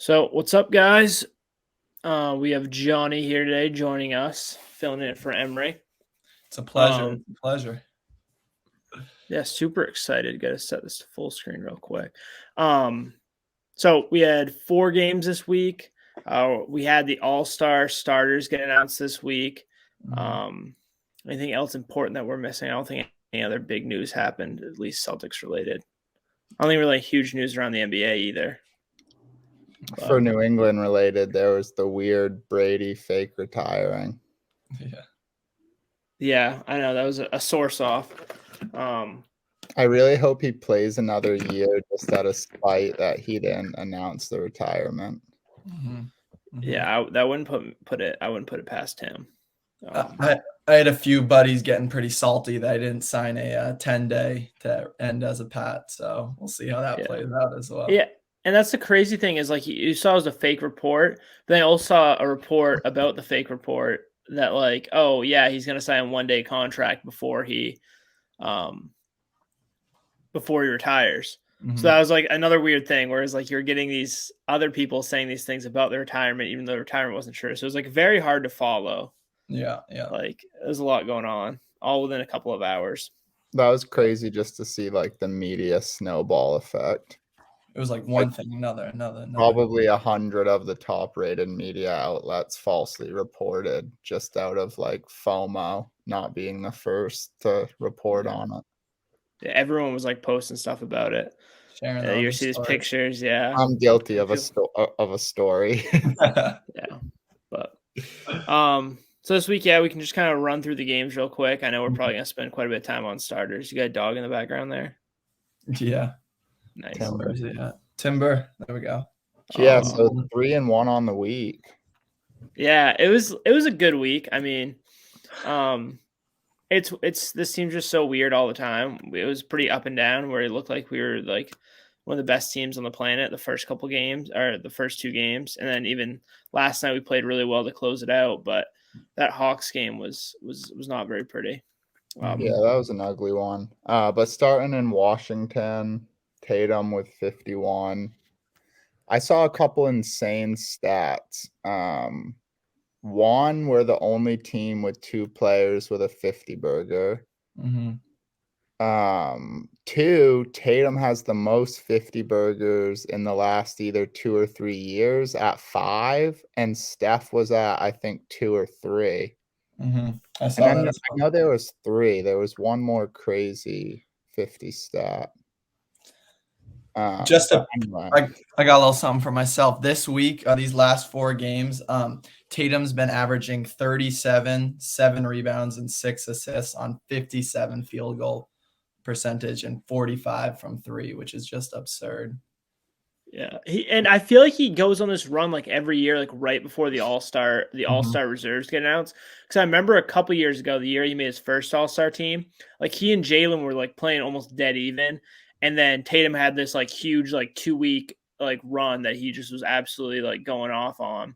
So, what's up, guys? We have Johnny here today joining us, filling in for Emery. It's a pleasure. It's a pleasure. Yeah, super excited. Got to set this to full screen real quick. So we had 4 games this week. We had the All-Star starters get announced this week. Anything else important that we're missing? I don't think any other big news happened, at least Celtics related. I don't think really huge news around the NBA either. For New England related, there was the weird Brady fake retiring. Yeah, I know. That was a source off. I really hope he plays another year just out of spite that he didn't announce the retirement. Yeah, I wouldn't put it past him. I had a few buddies getting pretty salty that I didn't sign a 10-day to end as a Pat, so we'll see how that plays out as well. Yeah, and that's the crazy thing is like you saw it was a fake report, but then I also saw a report about the fake report that like, oh yeah, he's gonna sign a 1-day contract before he retires. So that was like another weird thing, whereas like you're getting these other people saying these things about the retirement, even though the retirement wasn't true. So it was like very hard to follow. Yeah. Like there's a lot going on, all within a couple of hours. That was crazy just to see like the media snowball effect. It was like one thing, another. Probably 100 of the top-rated media outlets falsely reported just out of like FOMO, not being the first to report on it. Yeah, everyone was like posting stuff about it. You see these pictures, yeah. I'm guilty of a story. Yeah, but so this week, we can just kind of run through the games real quick. I know we're probably gonna spend quite a bit of time on starters. You got a dog in the background there? Yeah. Nice. Timber. There we go. Yeah, so 3-1 on the week. Yeah, it was a good week. I mean, this team's just so weird all the time. It was pretty up and down where it looked like we were like one of the best teams on the planet the first couple games or the first 2 games, and then even last night we played really well to close it out. But that Hawks game was not very pretty. Yeah, that was an ugly one. But starting in Washington, Tatum with 51. I saw a couple insane stats. One, we're the only team with 2 players with a 50-burger. 2, Tatum has the most 50-burgers in the last either 2 or 3 years at 5, and Steph was at, I think, 2 or 3. I saw that. I know there was 3. There was one more crazy 50 stat. I got a little something for myself this week. These last 4 games, Tatum's been averaging 37, 7 rebounds, and 6 assists on 57 field goal percentage and 45 from 3, which is just absurd. Yeah, and I feel like he goes on this run like every year, like right before the All-Star reserves get announced. Because I remember a couple years ago, the year he made his first All-Star team, like he and Jalen were like playing almost dead even. And then Tatum had this like huge like 2-week like run that he just was absolutely like going off on.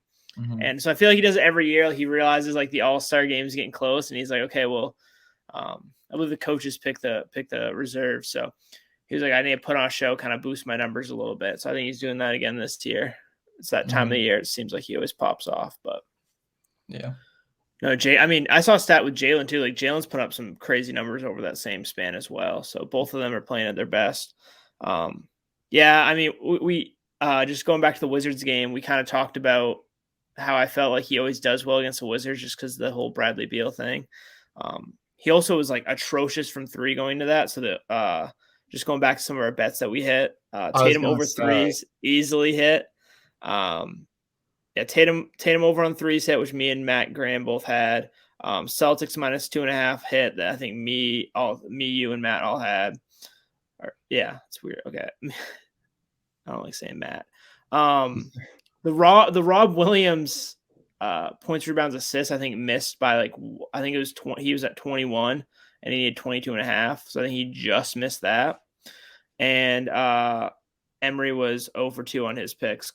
And so I feel like he does it every year. Like he realizes like the All-Star game is getting close, and he's like, okay, well, I believe the coaches pick the reserve. So he was like, I need to put on a show, kind of boost my numbers a little bit. So I think he's doing that again this year. It's that time of the year. It seems like he always pops off, but yeah. No, I mean, I saw a stat with Jalen too. Like Jalen's put up some crazy numbers over that same span as well. So both of them are playing at their best. Yeah, I mean, we just going back to the Wizards game, we kind of talked about how I felt like he always does well against the Wizards just because of the whole Bradley Beal thing. He also was like atrocious from 3 going to that. So that just going back to some of our bets that we hit, Tatum over threes easily hit. Yeah, Tatum over on 3s hit, which me and Matt Graham both had. Celtics minus 2.5 hit that I think me, you, and Matt all had. Yeah, it's weird. Okay, I don't like saying Matt. The Rob Williams points, rebounds, assists, I think missed by like I think it was 20. He was at 21 and he needed 22.5. So I think he just missed that. And Emery was 0 for 2 on his picks.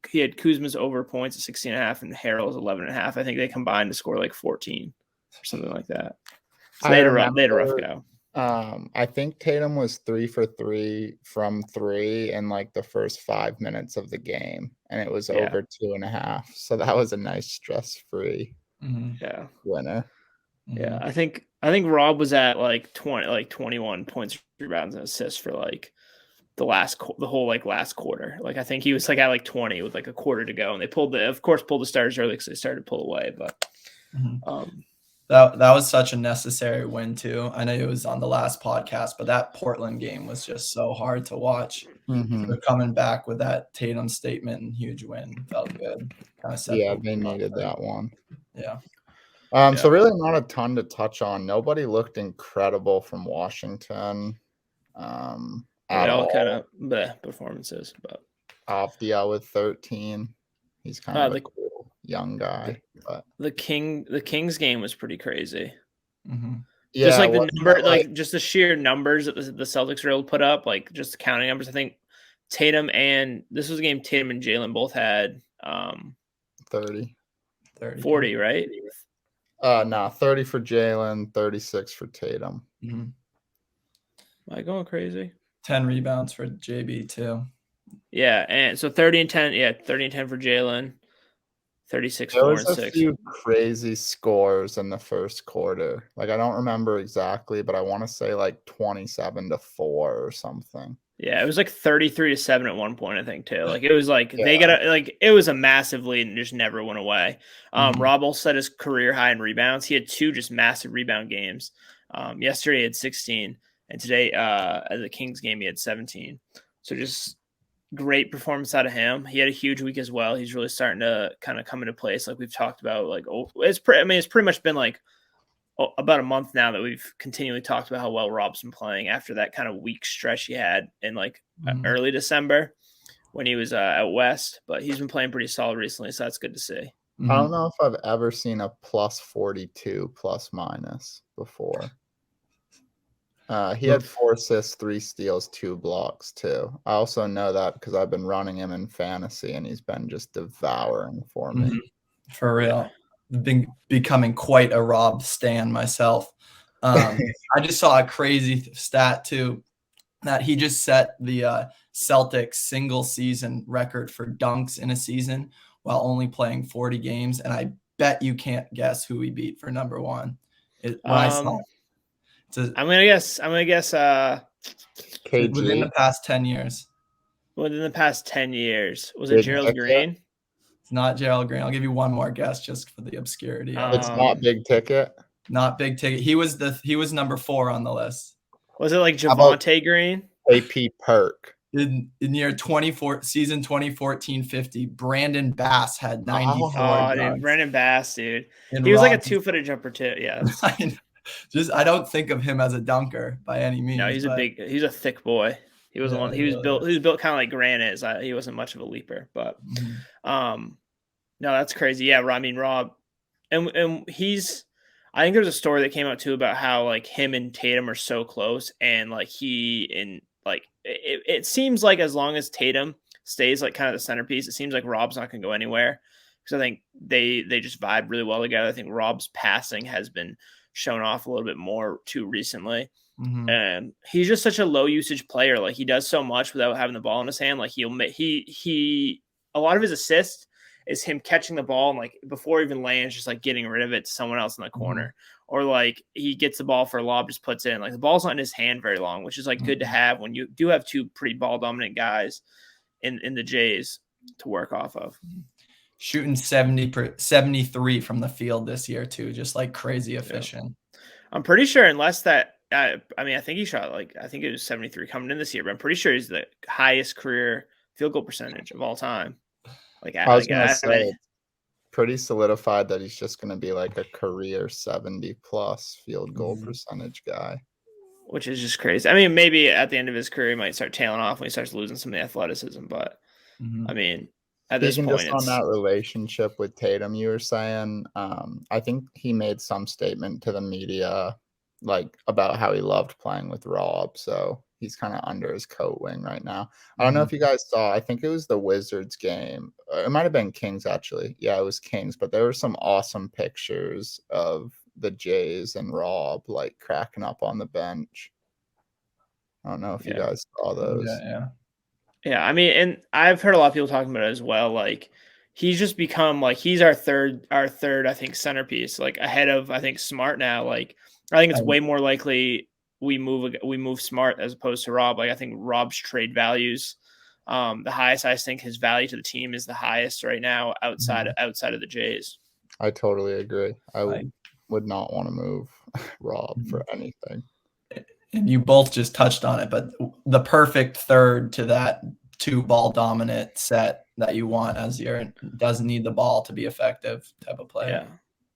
He had Kuzma's over points at 16.5 and Harrell's 11.5. I think they combined to score like 14 or something like that. So they had a rough go. I think Tatum was 3 for 3 from 3 in like the first 5 minutes of the game, and it was over 2.5. So that was a nice stress-free winner. Yeah, I think Rob was at like 21 points, rebounds, and assists for like the whole like last quarter. Like I think he was like at like 20 with like a quarter to go, and they pulled the starters early because they started to pull away. But that was such a necessary win too. I know it was on the last podcast, but that Portland game was just so hard to watch. They're coming back with that Tatum statement and huge win felt good. They needed that one. Yeah. So really not a ton to touch on. Nobody looked incredible from Washington. At all kind of the performances, but Optia with 13. He's kind of a cool young guy. But the Kings game was pretty crazy. Yeah, just like the number, like just the sheer numbers that the Celtics were able to put up, like just the counting numbers. I think this was a game Tatum and Jalen both had 30, 40, right? No, 30 for Jalen, 36 for Tatum. Am I going crazy? 10 rebounds for JB too. Yeah, and so 30 and 10. Yeah, 30 and 10 for Jalen. 36, there 4 was and 6. A few crazy scores in the first quarter. Like I don't remember exactly, but I want to say like 27-4 or something. Yeah, it was like 33-7 at one point, I think too. Like it was like it was a massive lead and just never went away. Rob also set his career high in rebounds. He had 2 just massive rebound games. Yesterday he had 16, and today at the Kings game he had 17. So just great performance out of him. He had a huge week as well. He's really starting to kind of come into place, like we've talked about. Like it's pretty much been like about a month now that we've continually talked about how well Rob's been playing after that kind of weak stretch he had in like early December when he was out west. But he's been playing pretty solid recently, so that's good to see. I don't know if I've ever seen a plus 42 plus minus before. He had 4 assists, 3 steals, 2 blocks too. I also know that because I've been running him in fantasy and he's been just devouring for me. For real. Been becoming quite a Rob stan myself. I just saw a crazy stat too that he just set the Celtics single season record for dunks in a season while only playing 40 games, and I bet you can't guess who he beat for number one. I'm gonna guess KG. Within the past 10 years. Within the past 10 years. Was it Gerald Green? It's not Gerald Green. I'll give you one more guess just for the obscurity. It's not big ticket. Not big ticket. He was number 4 on the list. Was it like Javonte Green? AP Perk. In year 2014-15, Brandon Bass had 94. Oh, dude, Brandon Bass, dude. He was like a 2-footed jumper too. Yeah. I don't think of him as a dunker by any means. No, he's a thick boy. He was built kind of like Grant is. He wasn't much of a leaper, but no, that's crazy. Yeah, I mean Rob, and he's. I think there's a story that came out too about how like him and Tatum are so close, and like it seems like as long as Tatum stays like kind of the centerpiece, it seems like Rob's not going to go anywhere because I think they just vibe really well together. I think Rob's passing has been shown off a little bit more too recently. And he's just such a low usage player. Like he does so much without having the ball in his hand. Like a lot of his assists is him catching the ball and like before even lands, just like getting rid of it to someone else in the corner, or like he gets the ball for a lob, just puts it in. Like the ball's not in his hand very long, which is like good to have when you do have 2 pretty ball dominant guys in the Jays to work off of. Shooting 73 from the field this year too, just like crazy efficient. I'm pretty sure unless that. I think he shot I think it was 73 coming in this year, but I'm pretty sure he's the highest career field goal percentage of all time. I was going to say, pretty solidified that he's just going to be like a career 70 plus field goal percentage guy, which is just crazy. I mean, maybe at the end of his career, he might start tailing off when he starts losing some of the athleticism, but I mean, at this point, just on that relationship with Tatum, you were saying, I think he made some statement to the media like about how he loved playing with Rob. So he's kind of under his coat wing right now. I don't know if you guys saw, I think it was the Wizards game. It might have been Kings actually. Yeah, it was Kings, but there were some awesome pictures of the Jays and Rob like cracking up on the bench. I don't know if you guys saw those. Yeah, I mean, and I've heard a lot of people talking about it as well. Like, he's just become like he's our third, I think, centerpiece, like ahead of I think Smart now. Like, I think it's way more likely we move Smart as opposed to Rob. Like, I think Rob's trade values, the highest. I think his value to the team is the highest right now outside of the Jays. I totally agree. I would not want to move Rob for anything. And you both just touched on it, but the perfect third to that 2-ball dominant set that you want as your doesn't need the ball to be effective type of player. Yeah.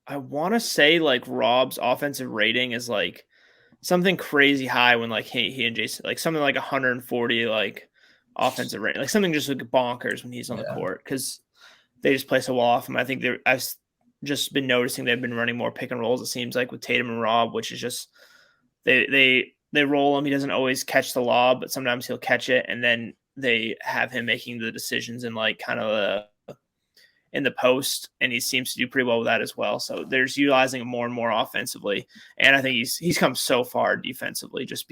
I want to say like Rob's offensive rating is like something crazy high when like he and Jason, like something like 140 like offensive rating, like something just like bonkers when he's on the court, because they just play so well off him. I think I've just been noticing they've been running more pick and rolls, it seems like, with Tatum and Rob, which is just they roll him. He doesn't always catch the lob, but sometimes he'll catch it, and then they have him making the decisions in like kind of in the post, and he seems to do pretty well with that as well. So there's utilizing him more and more offensively, and I think he's come so far defensively, just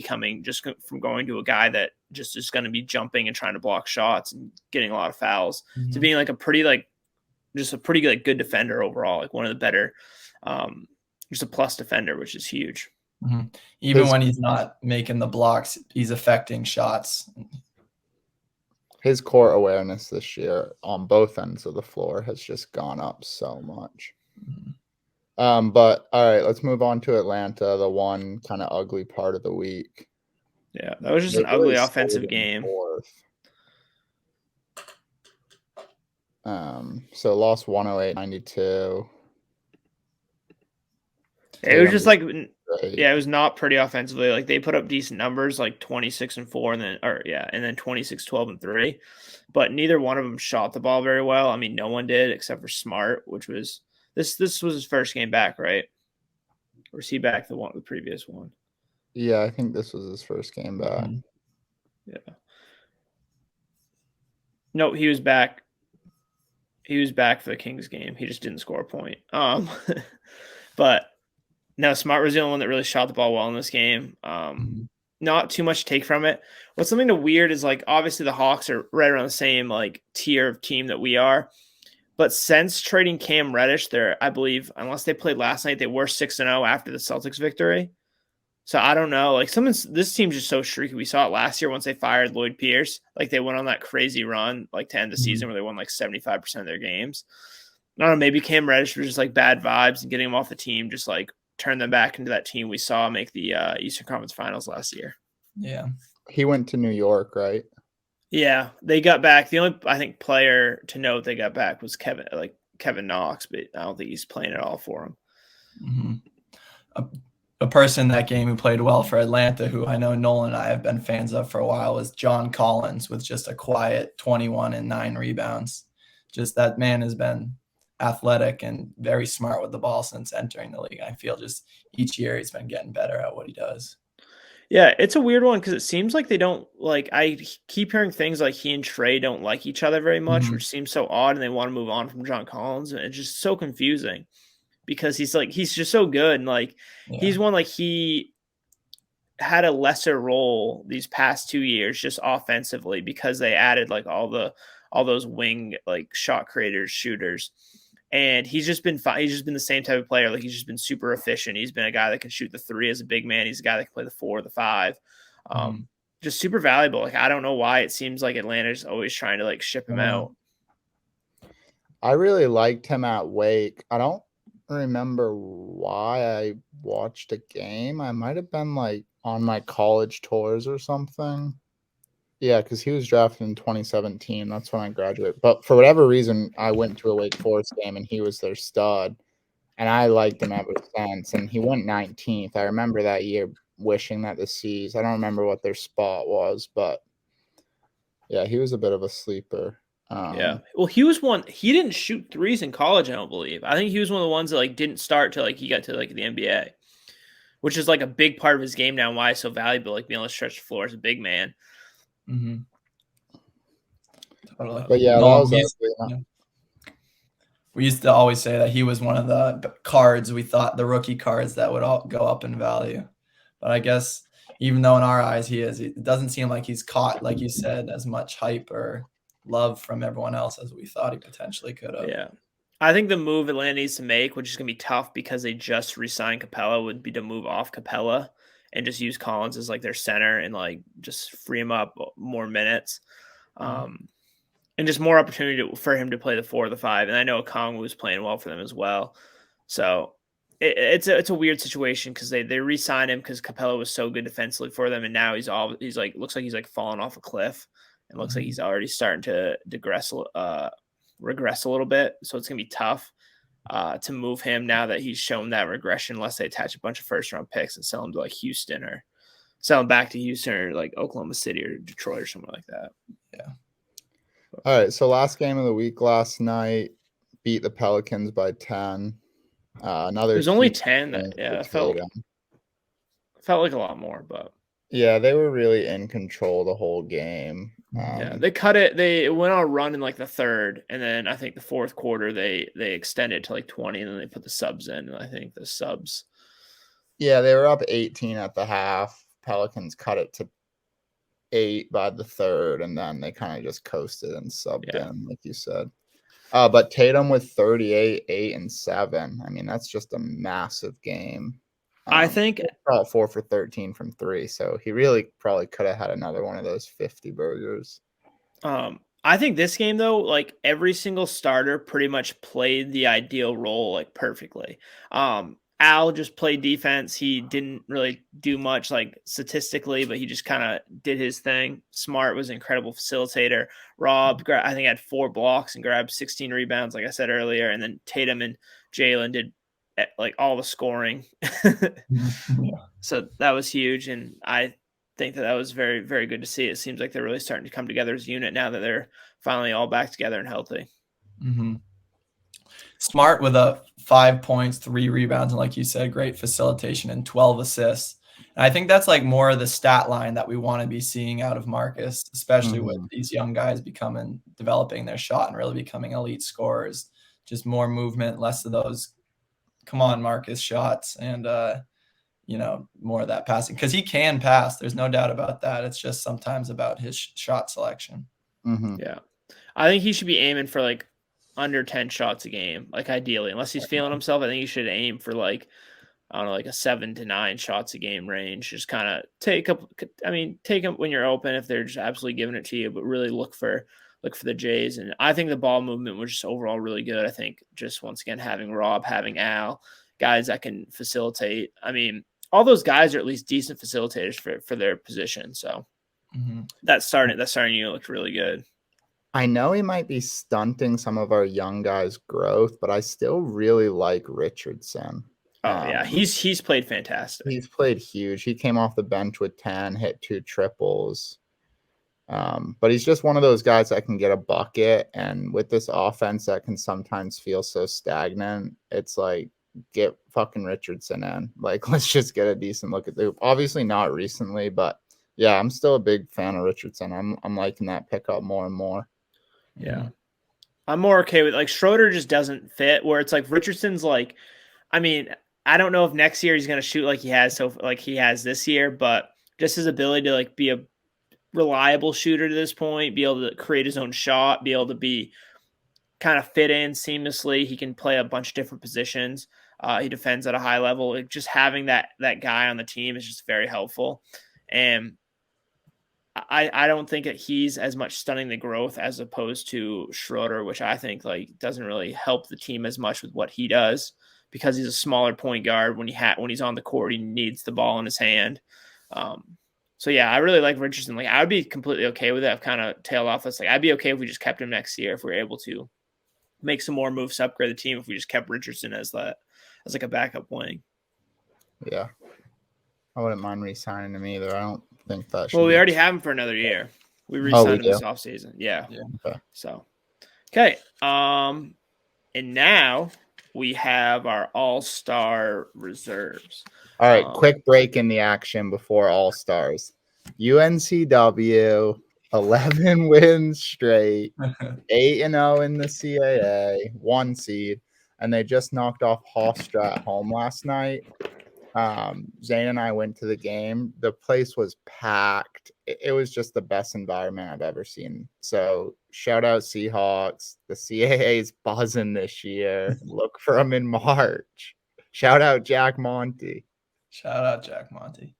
from going to a guy that just is going to be jumping and trying to block shots and getting a lot of fouls to being like a pretty good defender overall, like one of the better, just a plus defender, which is huge. Even when he's not making the blocks, he's affecting shots. His court awareness this year on both ends of the floor has just gone up so much. But all right, let's move on to Atlanta, the one kind of ugly part of the week. Yeah, that was just an ugly offensive game. So lost 108-92. It was just like, it was not pretty offensively. Like, they put up decent numbers, like 26-4, and then 26-12-3. But neither one of them shot the ball very well. I mean, no one did except for Smart, which was this was his first game back, right? Or is he back the previous one? Yeah, I think this was his first game back. Yeah. No, he was back. He was back for the Kings game. He just didn't score a point. But no, Smart was the only one that really shot the ball well in this game. Not too much to take from it. What's something weird is, like, obviously the Hawks are right around the same like tier of team that we are. But since trading Cam Reddish, I believe, unless they played last night, they were 6-0 after the Celtics victory. So I don't know. Like, this team's just so streaky. We saw it last year once they fired Lloyd Pierce. Like, they went on that crazy run, like, to end the season where they won like 75% of their games. I don't know. Maybe Cam Reddish was just like bad vibes, and getting him off the team just like turn them back into that team we saw make the Eastern Conference Finals last year. Yeah. He went to New York, right? Yeah, they got back. The only, I think, player to note they got back was Kevin Knox, but I don't think he's playing at all for him. A person in that game who played well for Atlanta, who I know Nolan and I have been fans of for a while, was John Collins, with just a quiet 21 and 9 rebounds. Just that man has been athletic and very smart with the ball since entering the league. I feel just each year he's been getting better at what he does. Yeah, it's a weird one because it seems like they don't like. I keep hearing things like he and Trey don't like each other very much, which seems so odd, and they want to move on from John Collins, and it's just so confusing because he's just so good, and like he's one, like, he had a lesser role these past 2 years just offensively because they added like all those wing like shot creators, shooters. And he's just been fine. He's just been the same type of player. Like, he's just been super efficient. He's been a guy that can shoot the 3 as a big man. He's a guy that can play the 4, the 5. Just super valuable. Like, I don't know why it seems like Atlanta's always trying to like ship him out. I really liked him at Wake. I don't remember why I watched a game. I might have been like on my college tours or something. Yeah, because he was drafted in 2017. That's when I graduated. But for whatever reason, I went to a Wake Forest game, and he was their stud. And I liked him ever since. And he went 19th. I remember that year wishing that the C's. I don't remember what their spot was. But, yeah, he was a bit of a sleeper. Yeah. Well, he was one. He didn't shoot threes in college, I don't believe. I think he was one of the ones that like didn't start till like he got to like the NBA, which is like a big part of his game now and why he's so valuable, like being able to stretch the floor as a big man. Totally. But yeah, that was We used to always say that he was one of the cards we thought, the rookie cards that would all go up in value. But I guess even though in our eyes he is, it doesn't seem like he's caught, like you said, as much hype or love from everyone else as we thought he potentially could have. Yeah. I think the move Atlanta needs to make, which is going to be tough because they just re-signed Capella, would be to move off Capella and just use Collins as like their center and like just free him up more minutes. And just more opportunity for him to play the 4 or the 5. And I know Kongwu was playing well for them as well. So it's a weird situation because they re-signed him because Capella was so good defensively for them, and now he's like looks like he's like falling off a cliff, and looks like he's already starting to regress a little bit. So it's gonna be tough to move him now that he's shown that regression, unless they attach a bunch of first-round picks and sell him to like Houston or sell him back to Houston or like Oklahoma City or Detroit or something like that. Yeah. All right, so last game of the week last night, beat the Pelicans by 10. Another. There's only 10. It felt like a lot more, but yeah, they were really in control the whole game. They cut it. They went on a run in like the third, and then I think the fourth quarter they extended to like 20, and then they put the subs in. And I think the subs. Yeah, they were up 18 at the half. Pelicans cut it to 8 by the third, and then they kind of just coasted and subbed in, like you said. But Tatum with 38, 8, and 7. I mean, that's just a massive game. I think about 4 for 13 from 3, so he really probably could have had another one of those 50 burgers. I think this game though, like every single starter pretty much played the ideal role like perfectly. Al just played defense. He didn't really do much like statistically, but he just kind of did his thing. Smart was an incredible facilitator. Rob, I think, had 4 blocks and grabbed 16 rebounds, like I said earlier. And then Tatum and Jalen did like all the scoring. So that was huge. And I think that was very, very good to see. It seems like they're really starting to come together as a unit now that they're finally all back together and healthy. Mm-hmm. Smart with 5 points, 3 rebounds, and like you said, great facilitation and 12 assists. And I think that's like more of the stat line that we want to be seeing out of Marcus, especially with these young guys developing their shot and really becoming elite scorers. Just more movement, less of those come on Marcus shots, and more of that passing, because he can pass. There's no doubt about that. It's just sometimes about his shot selection. Yeah, I think he should be aiming for like under 10 shots a game, like ideally, unless he's feeling himself. I think he should aim for like, I don't know, like a 7 to 9 shots a game range. Just kind of take them when you're open if they're just absolutely giving it to you, but really look for the Jays. And I think the ball movement was just overall really good. I think just once again, having Rob, having Al, guys that can facilitate. I mean, all those guys are at least decent facilitators for their position. So that starting unit looked really good. I know he might be stunting some of our young guys' growth, but I still really like Richardson. Yeah, he's played fantastic. He's played huge. He came off the bench with 10, hit 2 triples. But he's just one of those guys that can get a bucket, and with this offense that can sometimes feel so stagnant, it's like, get fucking Richardson in. Like, let's just get a decent look at the hoop. Obviously not recently, but yeah, I'm still a big fan of Richardson. I'm liking that pickup more and more. Yeah. I'm more okay with, like, Schroeder just doesn't fit, where it's like Richardson's like, I mean, I don't know if next year he's going to shoot like he has this year, but just his ability to like be a reliable shooter to this point, be able to create his own shot, be able to be kind of fit in seamlessly. He can play a bunch of different positions. He defends at a high level. Like, just having that guy on the team is just very helpful. And I don't think that he's as much stunning the growth as opposed to Schroeder, which I think like doesn't really help the team as much with what he does, because he's a smaller point guard. When he's on the court, he needs the ball in his hand. So yeah, I really like Richardson. Like, I would be completely okay with it. I've kind of tailed off this. Like, I'd be okay if we just kept him next year, if we were able to make some more moves to upgrade the team, if we just kept Richardson as like a backup wing. Yeah, I wouldn't mind re-signing him either. I don't think that should. Well, we already have him for another year. We re-signed him this offseason. Yeah. Okay. So, okay. And now we have our all-star reserves. All right, quick break in the action before all-stars. UNCW 11 wins straight, 8-0 in the CAA, 1 seed, and they just knocked off Hofstra at home last night. Zane and I went to the game. The place was packed. It was just the best environment I've ever seen. So shout out Seahawks. The CAA is buzzing this year. Look for them in March. Shout out Jack Monty. Shout out Jack Monty.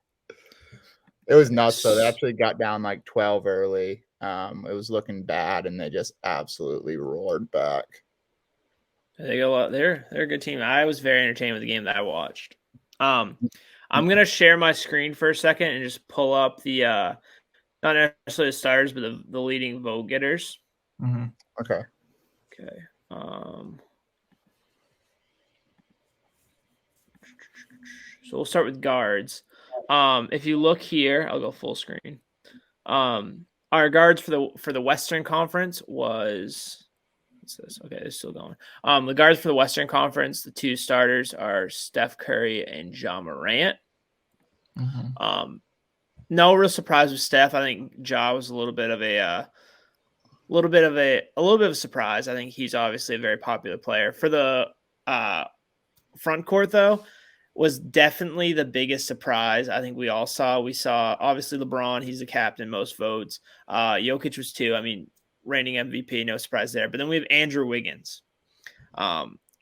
It was nuts. So they actually got down like 12 early. It was looking bad, and they just absolutely roared back. They go. They're a good team. I was very entertained with the game that I watched. I'm gonna share my screen for a second and just pull up the not necessarily the starters, but the leading vote getters. Mm-hmm. Okay. So we'll start with guards. If you look here, I'll go full screen. Our guards for the Western Conference was. What's this? Okay, it's still going. The guards for the Western Conference, the 2 starters are Steph Curry and Ja Morant. Mm-hmm. No real surprise with Steph. I think Ja was a little bit of a surprise. I think he's obviously a very popular player. For the front court, though, was definitely the biggest surprise. I think we saw obviously LeBron. He's the captain, most votes. Jokic was 2. I mean, reigning MVP, no surprise there. But then we have Andrew Wiggins.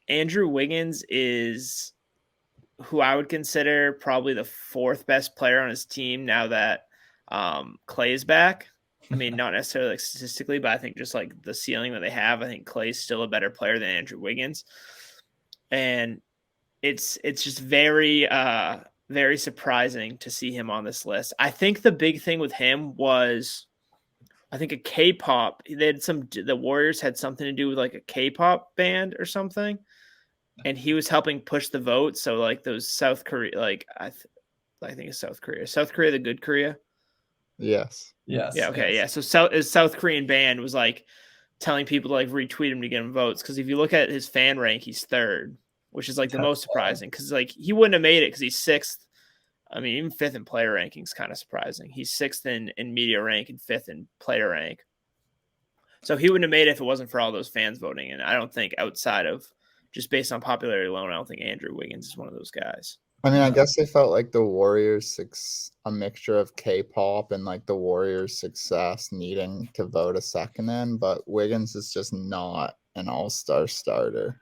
Andrew Wiggins is who I would consider probably the 4th best player on his team now that Clay is back. I mean, not necessarily like statistically, but I think just like the ceiling that they have, I think Clay's still a better player than Andrew Wiggins. And it's just very, very surprising to see him on this list. I think the big thing with him was, I think a K-pop. The Warriors had something to do with like a K-pop band or something, and he was helping push the vote. So like those South Korea, like I think it's South Korea, the good Korea. Yes. Yeah. Okay. Yes. Yeah. So South Korean band was like telling people to like retweet him to get him votes, because if you look at his fan rank, he's 3rd, which is like the most surprising, because like he wouldn't have made it because he's 6th. I mean, even 5th in player ranking is kind of surprising. He's 6th in media rank and 5th in player rank. So he wouldn't have made it if it wasn't for all those fans voting. And I don't think outside of just based on popularity alone, I don't think Andrew Wiggins is one of those guys. I mean, I guess they felt like the Warriors, a mixture of K-pop and like the Warriors' success needing to vote a second in, but Wiggins is just not an all-star starter.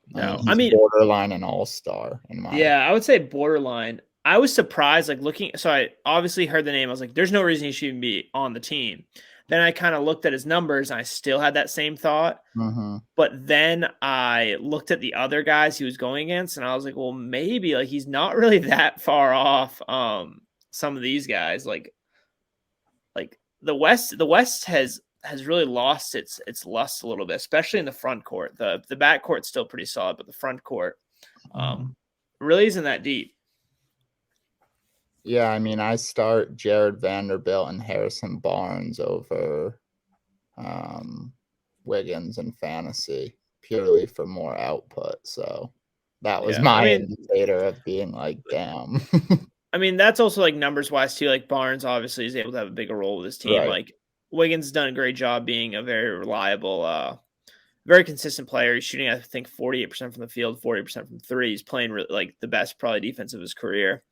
No, I mean, borderline an all-star in my opinion. I would say borderline. I was surprised, like looking. So I obviously heard the name. I was like, "There's no reason he should even be on the team." Then I kind of looked at his numbers, and I still had that same thought. Mm-hmm. But then I looked at the other guys he was going against, and I was like, "Well, maybe like he's not really that far off." Some of these guys, like the West has really lost its lust a little bit, especially in the front court. The back court's still pretty solid, but the front court really isn't that deep. Yeah, I mean, I start Jared Vanderbilt and Harrison Barnes over Wiggins in fantasy purely for more output. So that was my indicator of being like, damn. I mean, that's also like numbers wise too. Like Barnes obviously is able to have a bigger role with his team. Right. Like Wiggins has done a great job being a very reliable, very consistent player. He's shooting, I think, 48% from the field, 40% from 3. He's playing really, like the best probably defense of his career.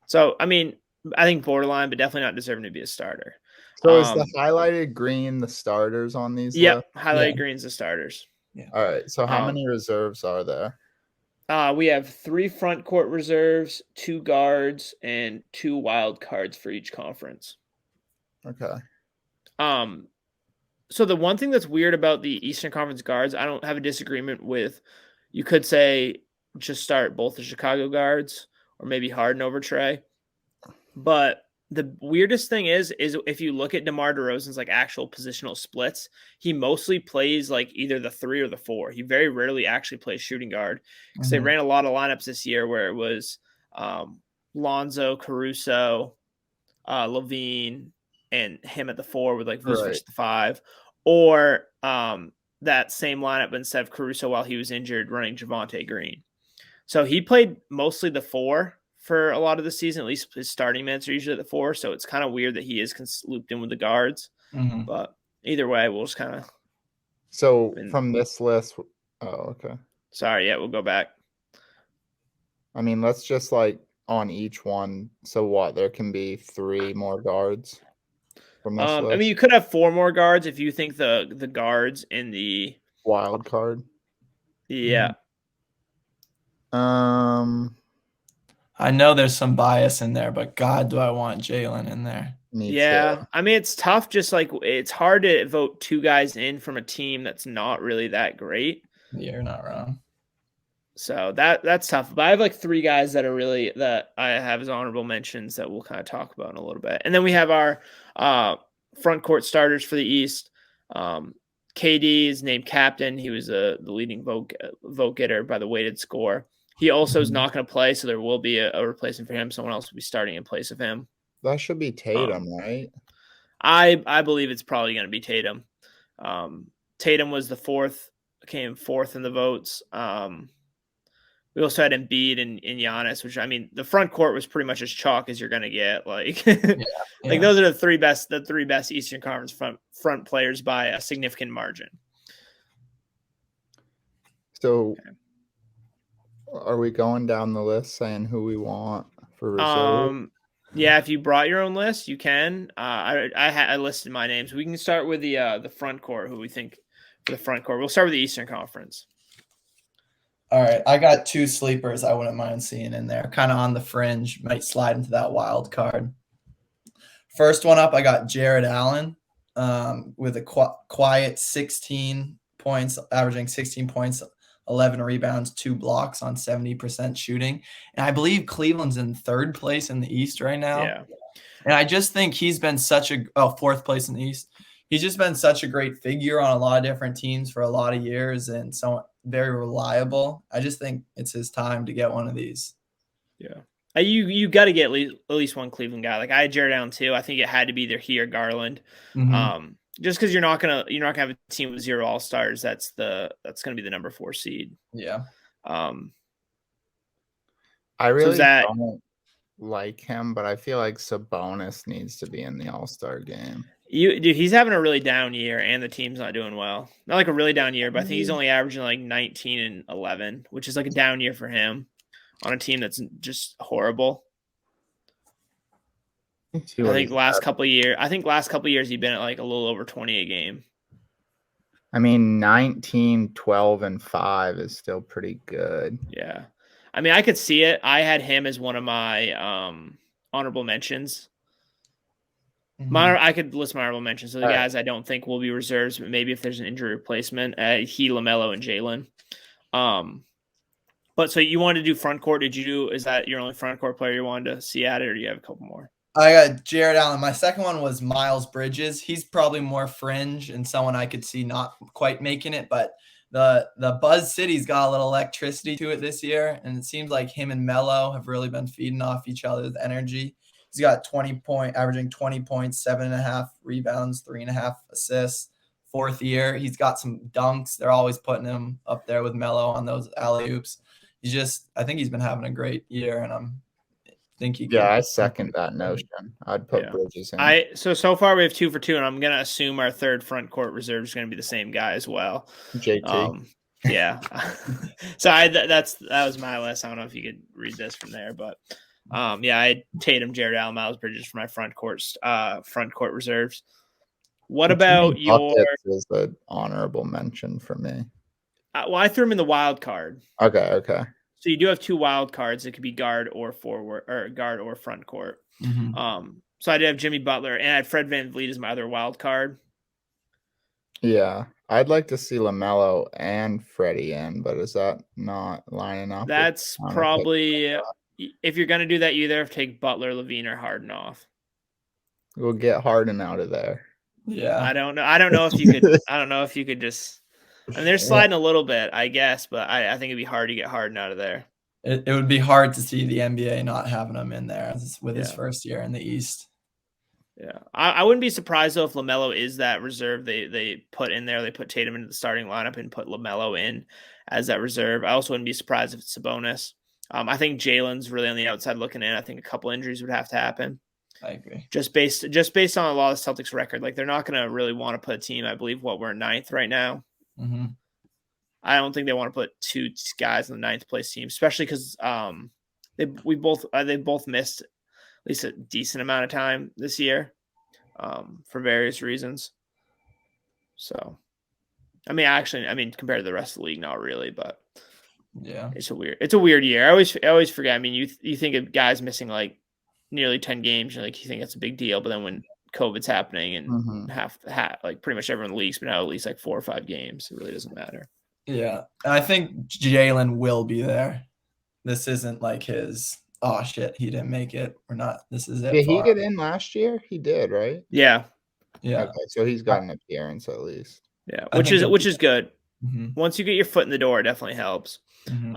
So, I mean, I think borderline, but definitely not deserving to be a starter. So is the highlighted green the starters on these? Yeah, highlighted green's the starters. Yeah. All right. So how many reserves are there? We have 3 front court reserves, 2 guards, and 2 wild cards for each conference. Okay. So the one thing that's weird about the Eastern Conference guards, I don't have a disagreement with. You could say just start both the Chicago guards, or maybe Harden over Trey. But the weirdest thing is if you look at DeMar DeRozan's like actual positional splits, he mostly plays like either the 3 or the 4. He very rarely actually plays shooting guard, because they ran a lot of lineups this year where it was Lonzo, Caruso, Levine, and him at the 4 with like Vucevic at the 5, or that same lineup instead of Caruso while he was injured running Javonte Green. So he played mostly the 4 for a lot of the season. At least his starting minutes are usually at the 4, so it's kind of weird that he is looped in with the guards. But either way, we'll just kind of. So from this list, okay. Sorry, yeah, we'll go back. I mean, let's just like on each one. So what? There can be 3 more guards from this list. I mean, you could have 4 more guards if you think the guards in the wild card. Yeah. I know there's some bias in there, but God, do I want Jalen in there? Me yeah. too. I mean, it's tough. Just like it's hard to vote 2 guys in from a team that's not really that great. You're not wrong. So that's tough. But I have like 3 guys that are really that I have as honorable mentions that we'll kind of talk about in a little bit. And then we have our front court starters for the East. KD is named captain. He was the leading vote getter by the weighted score. He also is not going to play, so there will be a replacement for him. Someone else will be starting in place of him. That should be Tatum, right? I believe it's probably going to be Tatum. Tatum was came 4th in the votes. We also had Embiid and Giannis, which I mean, the front court was pretty much as chalk as you're going to get. Like, like those are the three best Eastern Conference front players by a significant margin. So, are we going down the list saying who we want for reserve? Yeah, if you brought your own list, you can. I listed my names. We can start with the front court. Who we think for the front court? We'll start with the Eastern Conference. All right, I got 2 sleepers I wouldn't mind seeing in there, kind of on the fringe, might slide into that wild card. First one up, I got Jared Allen with a quiet 16 points, averaging 16 points, 11 rebounds, 2 blocks on 70% shooting. And I believe Cleveland's in 3rd place in the East right now. Yeah. And I just think he's been such a 4th place in the East. He's just been such a great figure on a lot of different teams for a lot of years and so very reliable. I just think it's his time to get one of these. Yeah. You got to get at least one Cleveland guy. Like I had Jared Allen too. I think it had to be either he or Garland. Just because you're not gonna have a team with 0 all-stars. That's gonna be the number 4 seed. Yeah. I really don't like him, but I feel like Sabonis needs to be in the All-Star game. Dude, he's having a really down year, and the team's not doing well. Not like a really down year, but I think he's only averaging like 19 and 11, which is like a down year for him on a team that's just horrible. I think last couple of years he's been at like a little over 20 a game. I mean, 19, 12, and 5 is still pretty good. Yeah. I mean, I could see it. I had him as one of my honorable mentions. I could list my honorable mentions. So the guys I don't think will be reserves, but maybe if there's an injury replacement, he, LaMelo, and Jalen. But so you wanted to do front court. Is that your only front court player you wanted to see at it, or do you have a couple more? I got Jared Allen. My second one was Miles Bridges. He's probably more fringe and someone I could see not quite making it, but the Buzz City's got a little electricity to it this year, and it seems like him and Melo have really been feeding off each other's energy. He's got averaging 20 points, 7.5 rebounds, 3.5 assists. 4th year, he's got some dunks. They're always putting him up there with Melo on those alley-oops. I think he's been having a great year, and I second that notion. I'd put Bridges in. So far we have 2 for 2, and I'm gonna assume our third front court reserve is gonna be the same guy as well. JT. Yeah. So that was my list. I don't know if you could read this from there, but I had Tatum, Jared Allen, Miles Bridges for my front court reserves. What about your? Is an honorable mention for me. Well, I threw him in the wild card. Okay. So you do have 2 wild cards. It could be guard or forward, or guard or front court. So I did have Jimmy Butler, and I had Fred VanVleet as my other wild card. Yeah, I'd like to see LaMelo and Freddie in, but is that not lining up? That's probably if you're gonna do that, you either have to take Butler, Levine, or Harden off. We'll get Harden out of there. Yeah, I don't know if you could. I don't know if you could just. I mean, they're sliding a little bit, I guess, but I think it'd be hard to get Harden out of there. It would be hard to see the NBA not having him in there with his first year in the East. Yeah, I wouldn't be surprised though if LaMelo is that reserve they put in there. They put Tatum into the starting lineup and put LaMelo in as that reserve. I also wouldn't be surprised if it's Sabonis. I think Jalen's really on the outside looking in. I think a couple injuries would have to happen. I agree. Just based on a lot of Celtics record, like they're not going to really want to put a team. I believe we're ninth right now. Mm-hmm. I don't think they want to put two guys in the ninth place team, especially because they both missed at least a decent amount of time this year for various reasons. So, I mean, compared to the rest of the league, not really, but yeah, it's a weird year. I always forget. I mean, you think of guys missing like nearly 10 games, you think it's a big deal, but then when COVID's happening and like pretty much everyone in the league's been out at least like 4 or 5 games, it really doesn't matter. Yeah, I think Jalen will be there. This isn't like his, oh shit, he didn't make it. We're not. This is it. Did he get in last year? He did, right? Yeah. Yeah. Okay, so he's got an appearance at least. Yeah, which is good. Mm-hmm. Once you get your foot in the door, it definitely helps. Mm-hmm.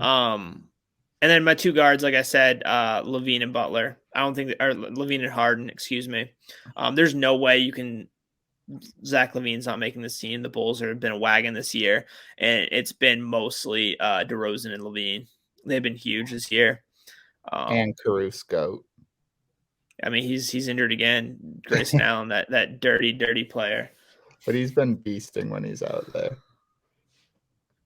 And then my two guards, like I said, Levine and Butler. I don't think or Levine and Harden, excuse me. There's no way you can. Zach LaVine's not making this team. The Bulls have been a wagon this year, and it's been mostly DeRozan and Levine. They've been huge this year. And Caruso. I mean, he's injured again. Grayson Allen, that dirty player. But he's been beasting when he's out there.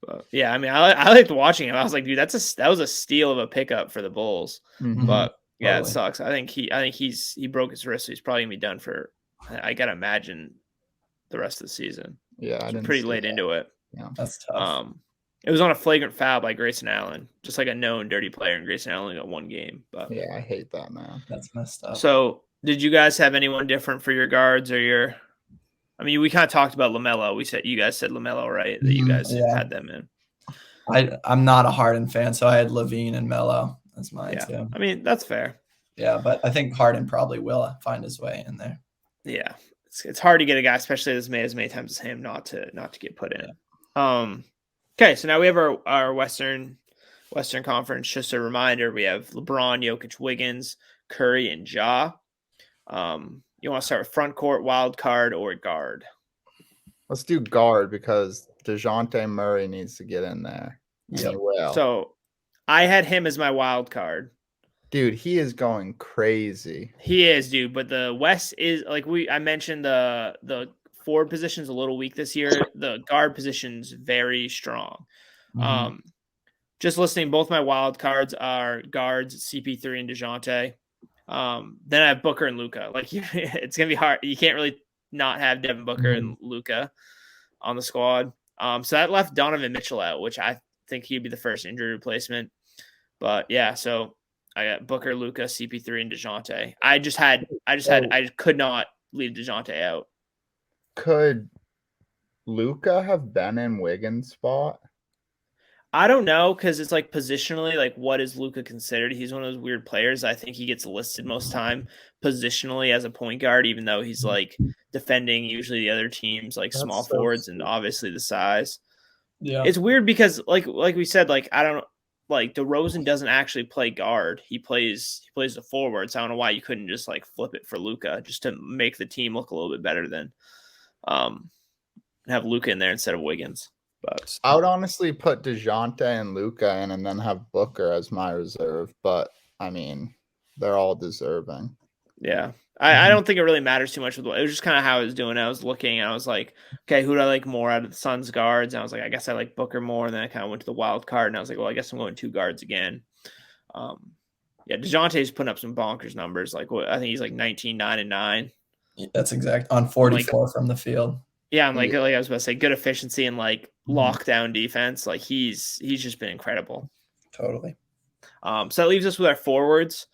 But yeah, I mean, I liked watching him. I was like, dude, that was a steal of a pickup for the Bulls. Mm-hmm. But yeah, It sucks. I think he broke his wrist, so he's probably gonna be done for. I gotta imagine the rest of the season. Yeah, I didn't pretty late into it. Yeah, that's tough. It was on a flagrant foul by Grayson Allen, just like a known dirty player, and Grayson Allen got 1 game. But yeah, I hate that, man. That's messed up. So, did you guys have anyone different for your guards or your? I mean, we kind of talked about LaMelo. You guys said LaMelo, right? That you guys had them in. I'm not a Harden fan, so I had Levine and Melo as mine too. I mean, that's fair. Yeah, but I think Harden probably will find his way in there. Yeah, it's hard to get a guy, especially as many times as him, not to get put in. Okay, so now we have our Western Conference. Just a reminder, we have LeBron, Jokic, Wiggins, Curry, and Ja. You want to start with front court, wild card, or guard? Let's do guard because DeJounte Murray needs to get in there. Yep. So I had him as my wild card. Dude, he is going crazy. He is, dude. But the West is like I mentioned the forward position's a little weak this year. The guard position's very strong. Mm-hmm. Just listening, both my wild cards are guards, CP3 and DeJounte. Then I have Booker and Luka. Like it's gonna be hard. You can't really not have Devin Booker and Luka on the squad. So that left Donovan Mitchell out, which I think he'd be the first injury replacement. But yeah, so I got Booker, Luka, CP3, and DeJounte. I could not leave DeJounte out. Could Luka have been in Wiggins' spot? I don't know, because it's like positionally, like what is Luka considered? He's one of those weird players. I think he gets listed most time positionally as a point guard, even though he's like defending usually the other teams, like small forwards and obviously the size. Yeah, it's weird because like we said, like I don't like DeRozan doesn't actually play guard. He plays the forward. So I don't know why you couldn't just like flip it for Luka just to make the team look a little bit better than have Luka in there instead of Wiggins. But I would honestly put DeJounte and Luka in and then have Booker as my reserve. But, I mean, they're all deserving. Yeah. I don't think it really matters too much. It was just kind of how I was doing. I was looking and I was like, okay, who do I like more out of the Suns guards? And I was like, I guess I like Booker more. And then I kind of went to the wild card and I was like, well, I guess I'm going 2 guards again. Yeah, DeJounte's putting up some bonkers numbers. Like I think he's like 19, 9, and 9. That's exact on 44 from the field. Yeah, I'm like I was about to say, good efficiency and like lockdown defense. Like he's just been incredible. Totally. So that leaves us with our forwards.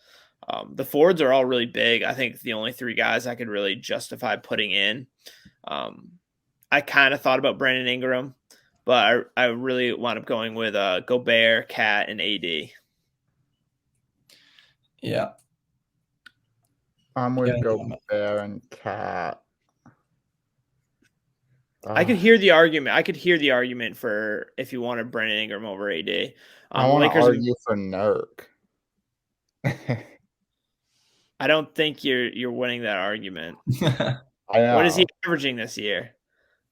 The forwards are all really big. I think the only 3 guys I could really justify putting in. I kind of thought about Brandon Ingram, but I really wound up going with Gobert, Cat, and AD. Yeah. I'm with Gobert and Cat. I could hear the argument. I could hear the argument for if you wanted Brandon Ingram over AD. I want to argue for Nurk. I don't think you're winning that argument. I know. What is he averaging this year?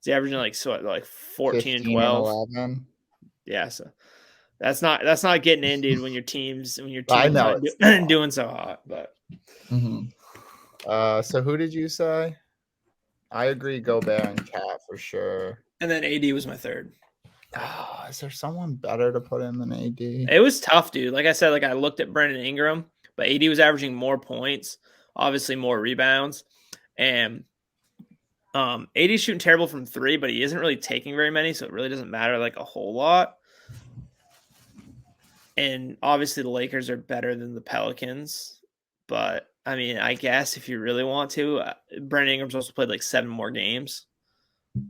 Is he averaging like 14 and 12? 11? Yeah. So That's not getting in, dude. When your team's I know not doing so hot, but. So who did you say? I agree. Gobert and Cat for sure. And then AD was my third. Is there someone better to put in than AD? It was tough, dude. Like I said, like I looked at Brandon Ingram, but AD was averaging more points, obviously more rebounds, and AD's shooting terrible from 3, but he isn't really taking very many, so it really doesn't matter like a whole lot. And obviously the Lakers are better than the Pelicans, but I mean, I guess if you really want to, Brandon Ingram's also played like 7 more games.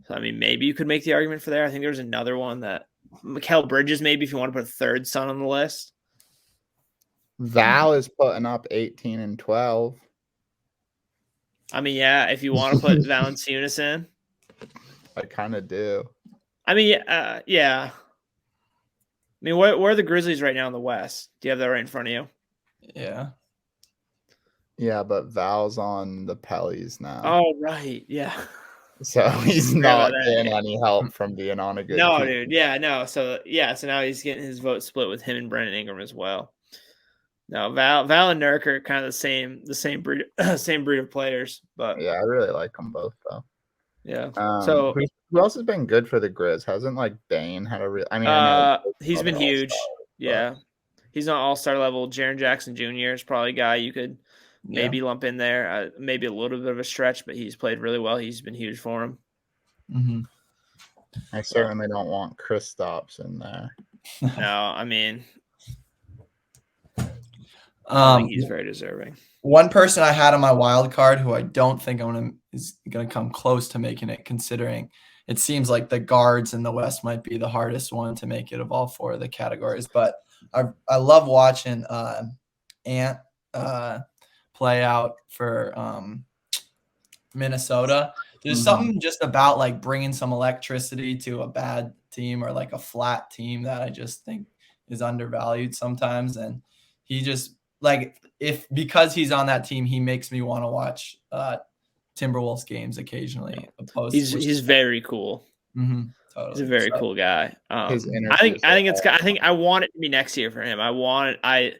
So I mean, maybe you could make the argument for there. I think there was another one that Mikal Bridges, maybe if you want to put a third son on the list. Val is putting up 18 and 12. I mean, yeah, if you want to put Valanciunas in. I kind of do. I mean, yeah. I mean, where are the Grizzlies right now in the West? Do you have that right in front of you? Yeah. Yeah, but Val's on the Pellies now. Oh, right. Yeah. So he's not getting any help from being on a good team. Dude. Yeah, no. So now he's getting his vote split with him and Brandon Ingram as well. No, Val and Nurk are kind of the same breed of players. But yeah, I really like them both though. Yeah. So who else has been good for the Grizz? Hasn't like Bane had a real? I mean, I know he's been huge. Yeah, he's not all-star level. Jaren Jackson Jr. is probably a guy you could maybe lump in there. Maybe a little bit of a stretch, but he's played really well. He's been huge for him. Mm-hmm. I certainly don't want Kristaps in there. No, I mean, I think he's very deserving. One person I had on my wild card who I don't think is gonna come close to making it, considering it seems like the guards in the West might be the hardest one to make it of all 4 of the categories. But I love watching Ant play out for Minnesota. There's something just about like bringing some electricity to a bad team or like a flat team that I just think is undervalued sometimes. And he just because he's on that team, he makes me want to watch Timberwolves games occasionally. He's very cool. Mm-hmm, totally. He's a very cool guy. I think I want it to be next year for him. I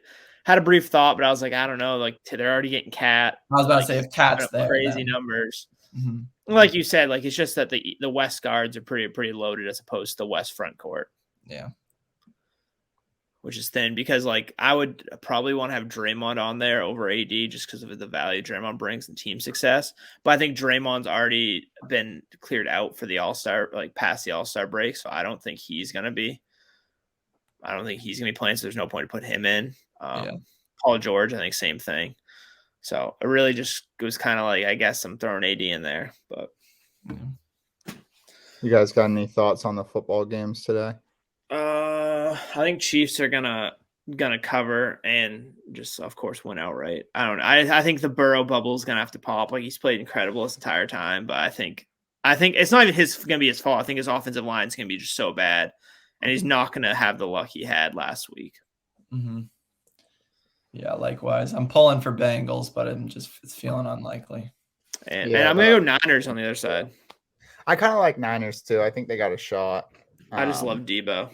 had a brief thought, but I was like, I don't know. Like they're already getting Cat. I was about to say if Cat's there, crazy numbers. Mm-hmm. Like you said, like it's just that the West guards are pretty loaded as opposed to the West front court. Yeah. Which is thin because like I would probably want to have Draymond on there over AD just because of the value Draymond brings and team success. But I think Draymond's already been cleared out for the All-Star, like past the All-Star break. So I don't think he's gonna be playing. So there's no point to put him in. Paul George, I think same thing. So it really just was kind of like, I guess I'm throwing AD in there. But you guys got any thoughts on the football games today? I think Chiefs are gonna cover and just of course win outright. I don't know. I think the Burrow bubble is gonna have to pop. Like he's played incredible this entire time, but I think it's not even gonna be his fault. I think his offensive line is gonna be just so bad, and he's not gonna have the luck he had last week. Mm-hmm. Yeah, likewise. I'm pulling for Bengals, but it's feeling unlikely. And I'm gonna go Niners on the other side. I kind of like Niners too. I think they got a shot. I just love Debo.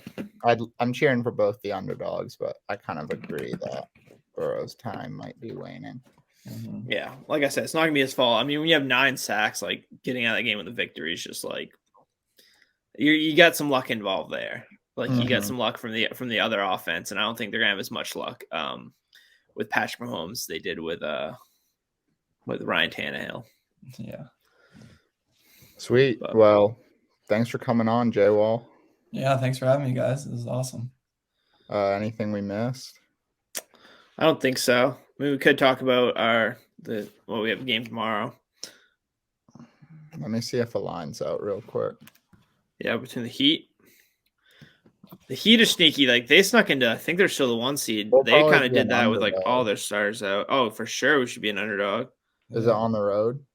I'm cheering for both the underdogs, but I kind of agree that Burrow's time might be waning. Mm-hmm. Yeah, like I said, it's not gonna be his fault. I mean, when you have 9 sacks, like getting out of the game with a victory is just like you got some luck involved there. Like you got some luck from the other offense, and I don't think they're gonna have as much luck with Patrick Mahomes they did with Ryan Tannehill. Yeah. Sweet. Well, thanks for coming on, Jay Wall. Yeah, thanks for having me, guys. This is awesome. Anything we missed? I don't think so. I mean, we could talk about we have a game tomorrow. Let me see if a line's out real quick. Yeah, between the Heat. The Heat are sneaky. Like they snuck into, I think they're still the 1 seed. They kind of did that with like all their stars out. Oh, for sure, we should be an underdog. Is it on the road?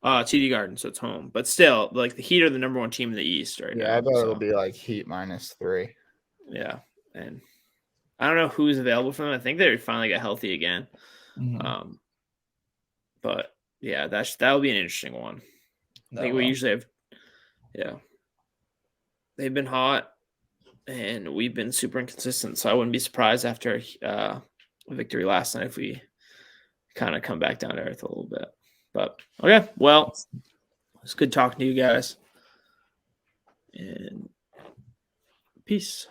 TD Garden, so it's home. But still, like the Heat are the number 1 team in the East right now. Yeah, I bet it'll be like Heat -3. Yeah, and I don't know who's available for them. I think they finally got healthy again. Mm-hmm. But yeah, that'll be an interesting one. I think we usually have, they've been hot and we've been super inconsistent. So I wouldn't be surprised after a victory last night if we kind of come back down to earth a little bit. But okay, well, it's good talking to you guys. And peace.